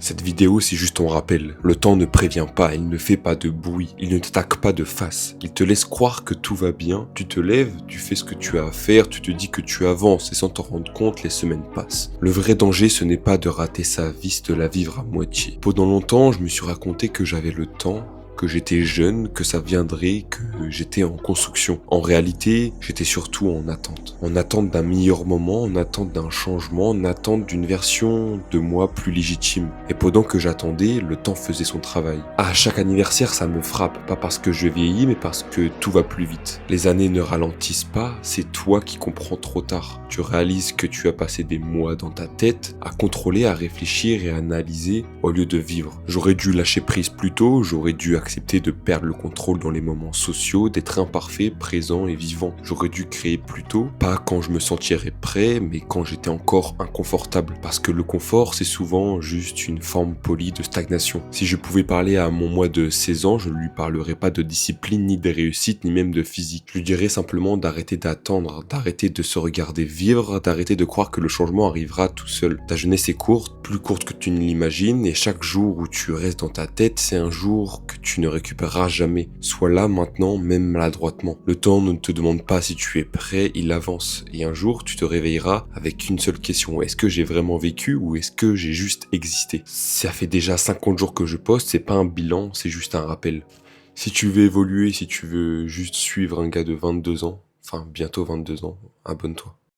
Cette vidéo, c'est juste ton rappel. Le temps ne prévient pas, il ne fait pas de bruit, il ne t'attaque pas de face. Il te laisse croire que tout va bien. Tu te lèves, tu fais ce que tu as à faire, tu te dis que tu avances et sans t'en rendre compte, les semaines passent. Le vrai danger, ce n'est pas de rater sa vie, c'est de la vivre à moitié. Pendant longtemps, je me suis raconté que j'avais le temps, que j'étais jeune, que ça viendrait, que j'étais en construction. En réalité, j'étais surtout en attente. En attente d'un meilleur moment, en attente d'un changement, en attente d'une version de moi plus légitime. Et pendant que j'attendais, le temps faisait son travail. À chaque anniversaire, ça me frappe, pas parce que je vieillis, mais parce que tout va plus vite. Les années ne ralentissent pas, c'est toi qui comprends trop tard. Tu réalises que tu as passé des mois dans ta tête à contrôler, à réfléchir et à analyser au lieu de vivre. J'aurais dû lâcher prise plus tôt, j'aurais dû accepter de perdre le contrôle dans les moments sociaux, d'être imparfait, présent et vivant. J'aurais dû créer plus tôt, pas quand je me sentirais prêt, mais quand j'étais encore inconfortable. Parce que le confort, c'est souvent juste une forme polie de stagnation. Si je pouvais parler à mon moi de 16 ans, je ne lui parlerais pas de discipline, ni de réussite, ni même de physique. Je lui dirais simplement d'arrêter d'attendre, d'arrêter de se regarder vivre, d'arrêter de croire que le changement arrivera tout seul. Ta jeunesse est courte, plus courte que tu ne l'imagines, et chaque jour où tu restes dans ta tête, c'est un jour que tu ne récupéreras jamais. Sois là maintenant, même maladroitement. Le temps ne te demande pas si tu es prêt, il avance. Et un jour, tu te réveilleras avec une seule question. Est-ce que j'ai vraiment vécu ou est-ce que j'ai juste existé? Ça fait déjà 50 jours que je poste, c'est pas un bilan, c'est juste un rappel. Si tu veux évoluer, si tu veux juste suivre un gars de 22 ans, enfin bientôt 22 ans, abonne-toi.